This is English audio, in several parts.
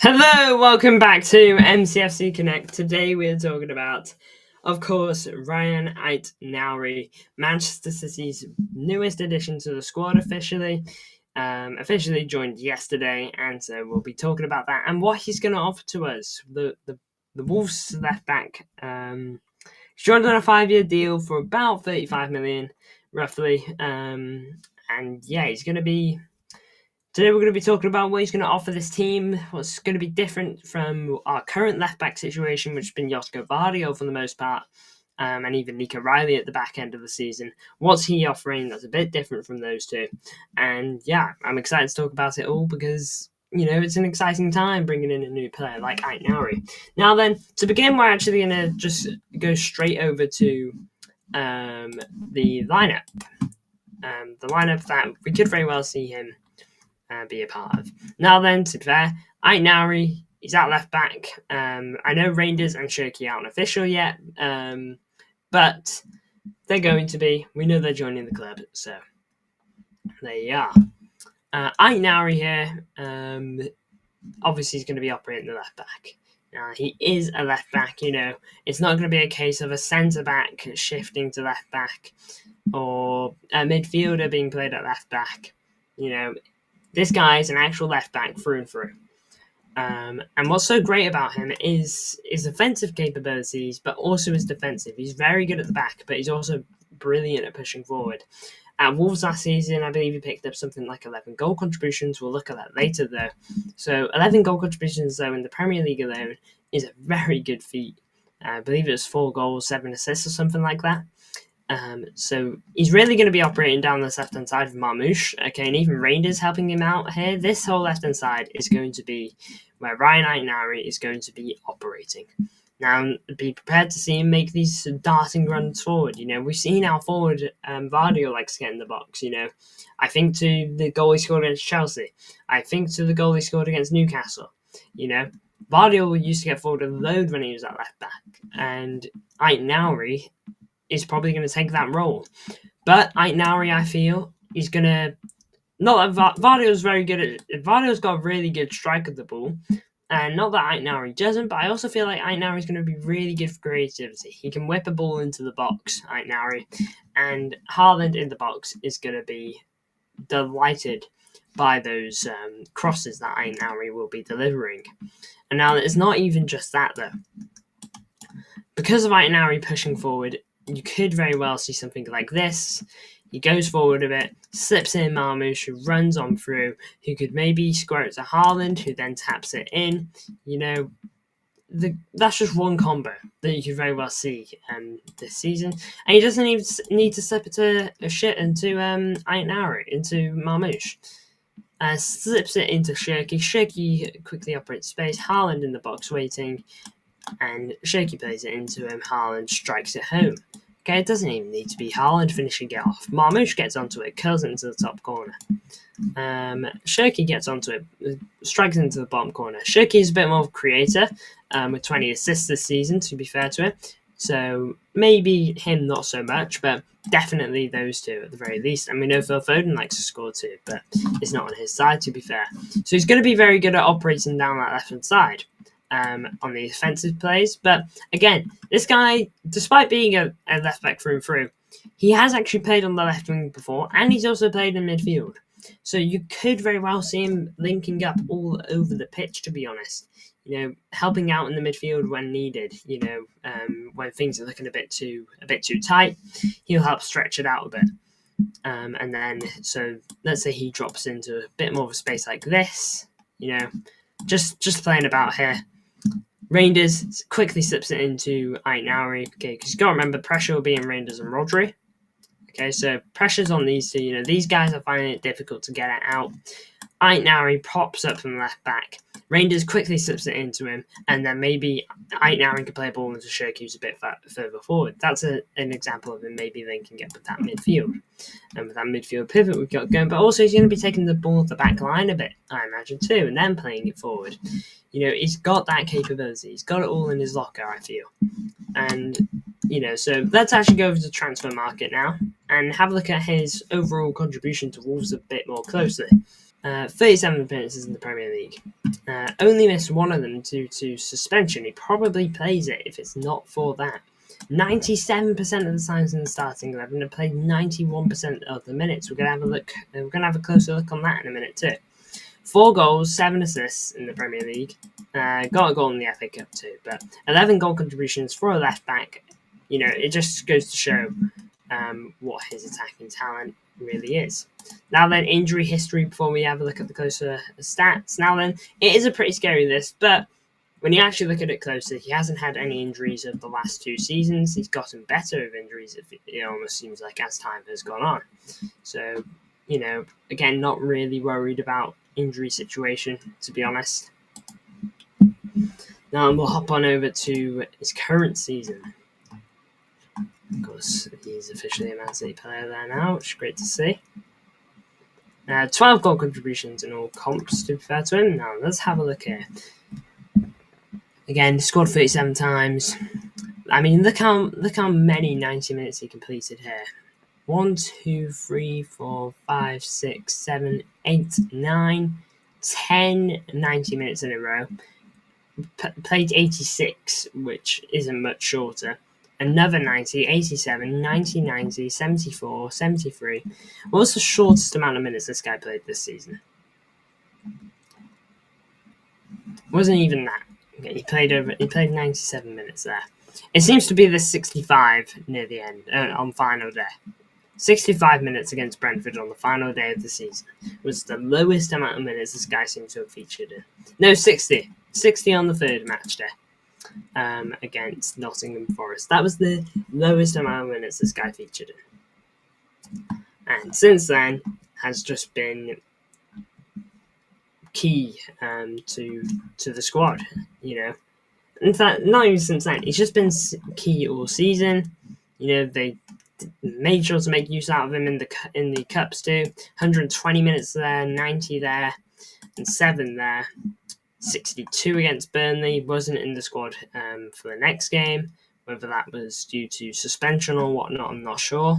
Hello, welcome back to MCFC Connect. Today we're talking about, of course, Ryan Ait-Nouri, Manchester City's newest addition to the squad officially. Officially joined yesterday, and so we'll be talking about that and what he's going to offer to us. The Wolves left back. He's joined on a 5-year deal for about 35 million, roughly. And yeah, he's going to be. Today we're going to be talking about what he's going to offer this team, what's going to be different from our current left-back situation, which has been Josko Vardio for the most part, and even Nico Riley at the back end of the season. What's he offering that's a bit different from those two? And yeah, I'm excited to talk about it all because, it's an exciting time bringing in a new player like Ait-Nouri. Now then, to begin, we're actually going to just go straight over to the lineup. The lineup that we could very well see him be a part of. Now then, to be fair, Ait-Nouri, he's at left back. I know Rangers and Shirky aren't official yet, but they're going to be. We know they're joining the club, so there you are. Ait-Nouri here, obviously he's going to be operating the left back. Now, he is a left back, it's not going to be a case of a centre back shifting to left back or a midfielder being played at left back. This guy is an actual left back through and through. And what's so great about him is his offensive capabilities, but also his defensive. He's very good at the back, but he's also brilliant at pushing forward. At Wolves last season, I believe he picked up something like 11 goal contributions. We'll look at that later, though. So 11 goal contributions, though, in the Premier League alone is a very good feat. I believe it was 4 goals, 7 assists or something like that. So he's really going to be operating down this left-hand side of Marmoush, okay, and even Rangers helping him out here. This whole left-hand side is going to be where Ryan Ait-Nouri is going to be operating. Now, be prepared to see him make these darting runs forward. We've seen our forward Vardio likes to get in the box. I think to the goal he scored against Chelsea. I think to the goal he scored against Newcastle. Vardio used to get forward a load when he was at left back, and Ait-Nouri is probably going to take that role. But Ait-Nouri, I feel, is going to... Not that Vardio's very good at... Vardio's got a really good strike of the ball. And not that Ait-Nouri doesn't, but I also feel like Ait-Nouri is going to be really good for creativity. He can whip a ball into the box, Ait-Nouri. And Haaland in the box is going to be delighted by those crosses that Ait-Nouri will be delivering. And now it's not even just that, though. Because of Ait-Nouri pushing forward, you could very well see something like this. He goes forward a bit, slips in Marmoush, who runs on through, who could maybe square it to Haaland, who then taps it in. That's just one combo that you could very well see this season. And he doesn't even need to slip it to into Ait-Nouri, into Marmoush. Slips it into Shirky. Shirky quickly operates space. Haaland in the box waiting. And Shirky plays it into him. Haaland strikes it home. Okay, it doesn't even need to be Haaland finishing it off. Marmoush gets onto it, curls it into the top corner. Shirky gets onto it, strikes into the bottom corner. Shirky is a bit more of a creator, with 20 assists this season, to be fair to him. So maybe him not so much, but definitely those two at the very least. And we know Phil Foden likes to score too, but it's not on his side, to be fair. So he's going to be very good at operating down that left-hand side. On the offensive plays. But again, this guy, despite being a left back through and through, he has actually played on the left wing before, and he's also played in midfield. So you could very well see him linking up all over the pitch, to be honest. Helping out in the midfield when needed. When things are looking a bit too tight, he'll help stretch it out a bit. And then, so let's say he drops into a bit more of a space like this. Just playing about here. Rangers quickly slips it into Ait-Nouri, okay, because you've got to remember pressure will be in Rangers and Rodri. Okay, so pressure's on these two. These guys are finding it difficult to get it out. Ait-Nouri pops up from left back. Rangers quickly slips it into him, and then maybe Ait-Nouri can play a ball into Shirky, who's a bit further forward. That's an example of him maybe linking up with that midfield. And with that midfield pivot we've got going, but also he's going to be taking the ball at the back line a bit, I imagine, too, and then playing it forward. He's got that capability. He's got it all in his locker, I feel. And, so let's actually go over to the transfer market now and have a look at his overall contribution to Wolves a bit more closely. 37 appearances in the Premier League. Only missed one of them due to suspension. He probably plays it if it's not for that. 97% of the times in the starting 11 and played 91% of the minutes. We're gonna have a look. We're gonna have a closer look on that in a minute too. 4 goals, 7 assists in the Premier League. Got a goal in the FA Cup too, but 11 goal contributions for a left back. It just goes to show what his attacking talent really is. Now then, injury history before we have a look at the closer stats. Now then, it is a pretty scary list, but when you actually look at it closer, he hasn't had any injuries of the last 2 seasons. He's gotten better of injuries, it almost seems like, as time has gone on. So, again, not really worried about injury situation, to be honest. Now we'll hop on over to his current season. Of course, he's officially a Man City player there now, which is great to see. 12 goal contributions in all comps, to be fair to him. Now, let's have a look here. Again, scored 37 times. I mean, look how many 90 minutes he completed here. 1, 2, 3, 4, 5, 6, 7, 8, 9, 10 90 minutes in a row. Played 86, which isn't much shorter. Another 90, 87, 90, 90, 74, 73. What's the shortest amount of minutes this guy played this season? Wasn't even that. Okay, he played 97 minutes there. It seems to be the 65 near the end, on final day. 65 minutes against Brentford on the final day of the season was the lowest amount of minutes this guy seems to have featured in. No, 60. 60 on the third match day against Nottingham Forest. That was the lowest amount of minutes this guy featured in. And since then, has just been key to the squad, In fact, not even since then. He's just been key all season. They made sure to make use out of him in the cups too. 120 minutes there, 90 there, and 7 there. 62 against Burnley. Wasn't in the squad for the next game. Whether that was due to suspension or whatnot, I'm not sure.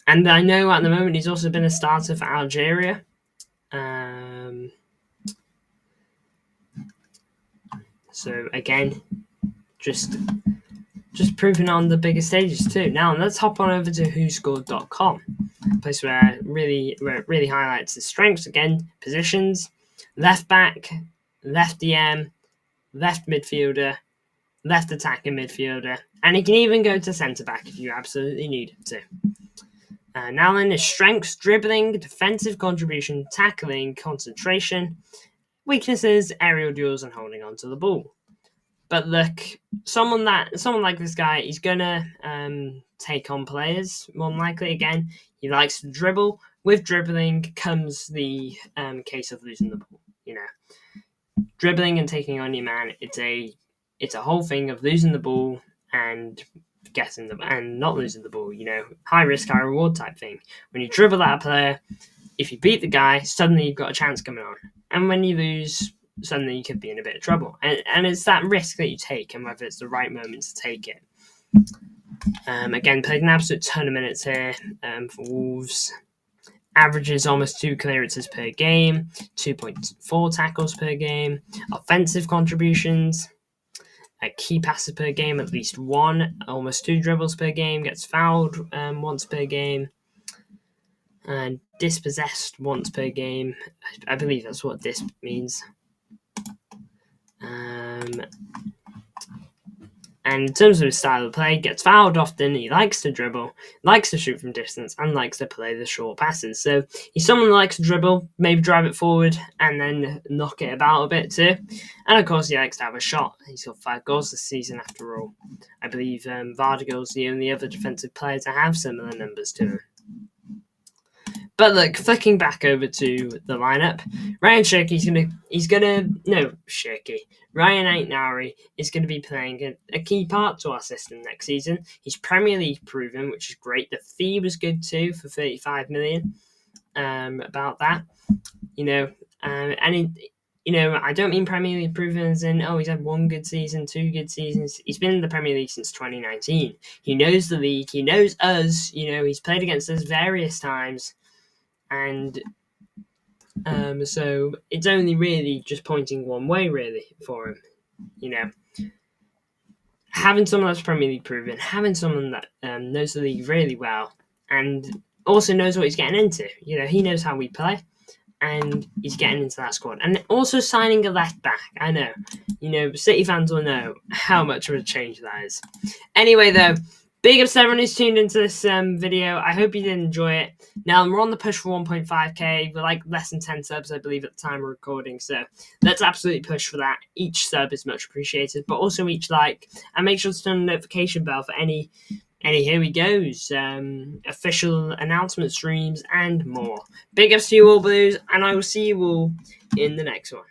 And I know at the moment he's also been a starter for Algeria. So again, just proving on the bigger stages too. Now let's hop on over to WhoScored.com, a place where it really highlights his strengths. Again, positions: left back, left DM, left midfielder, left attacking midfielder, and he can even go to centre back if you absolutely need him to. Now then, his strengths: dribbling, defensive contribution, tackling, concentration. Weaknesses: aerial duels and holding on to the ball. But look, someone like this guy, he's gonna take on players more than likely. Again, he likes to dribble. With dribbling comes the case of losing the ball. Dribbling and taking on your man. It's a whole thing of losing the ball and and not losing the ball. High risk, high reward type thing. When you dribble at a player, if you beat the guy, suddenly you've got a chance coming on. And when you lose, suddenly you could be in a bit of trouble. And it's that risk that you take and whether it's the right moment to take it. Again, played an absolute ton of minutes here for Wolves. Averages almost 2 clearances per game, 2.4 tackles per game, offensive contributions, a key passes per game, at least 1, almost 2 dribbles per game, gets fouled once per game, and dispossessed once per game. I believe that's what disp means. And in terms of his style of play, gets fouled often, he likes to dribble, likes to shoot from distance, and likes to play the short passes. So he's someone that likes to dribble, maybe drive it forward, and then knock it about a bit too. And of course, he likes to have a shot. He's got 5 goals this season after all. I believe Vardigal's the only other defensive player to have similar numbers to him. But look, flicking back over to the lineup, Ryan Ait-Nouri is going to be playing a key part to our system next season. He's Premier League proven, which is great. The fee was good too for 35 million. About that, I don't mean Premier League proven as in, he's had 1 good season, 2 good seasons. He's been in the Premier League since 2019. He knows the league. He knows us. He's played against us various times. and so it's only really just pointing one way, really, for him. You know, having someone that's Premier League proven, having someone that knows the league really well, and also knows what he's getting into. You know, he knows how we play, and he's getting into that squad. And also signing a left back. I know, you know, City fans will know how much of a change that is. Anyway, though, big ups to everyone who's tuned into this video. I hope you did enjoy it. Now, we're on the push for 1.5k. We're like less than 10 subs, I believe, at the time of recording. So let's absolutely push for that. Each sub is much appreciated, but also each like. And make sure to turn the notification bell for any here we goes, official announcement streams and more. Big ups to you all, Blues, and I will see you all in the next one.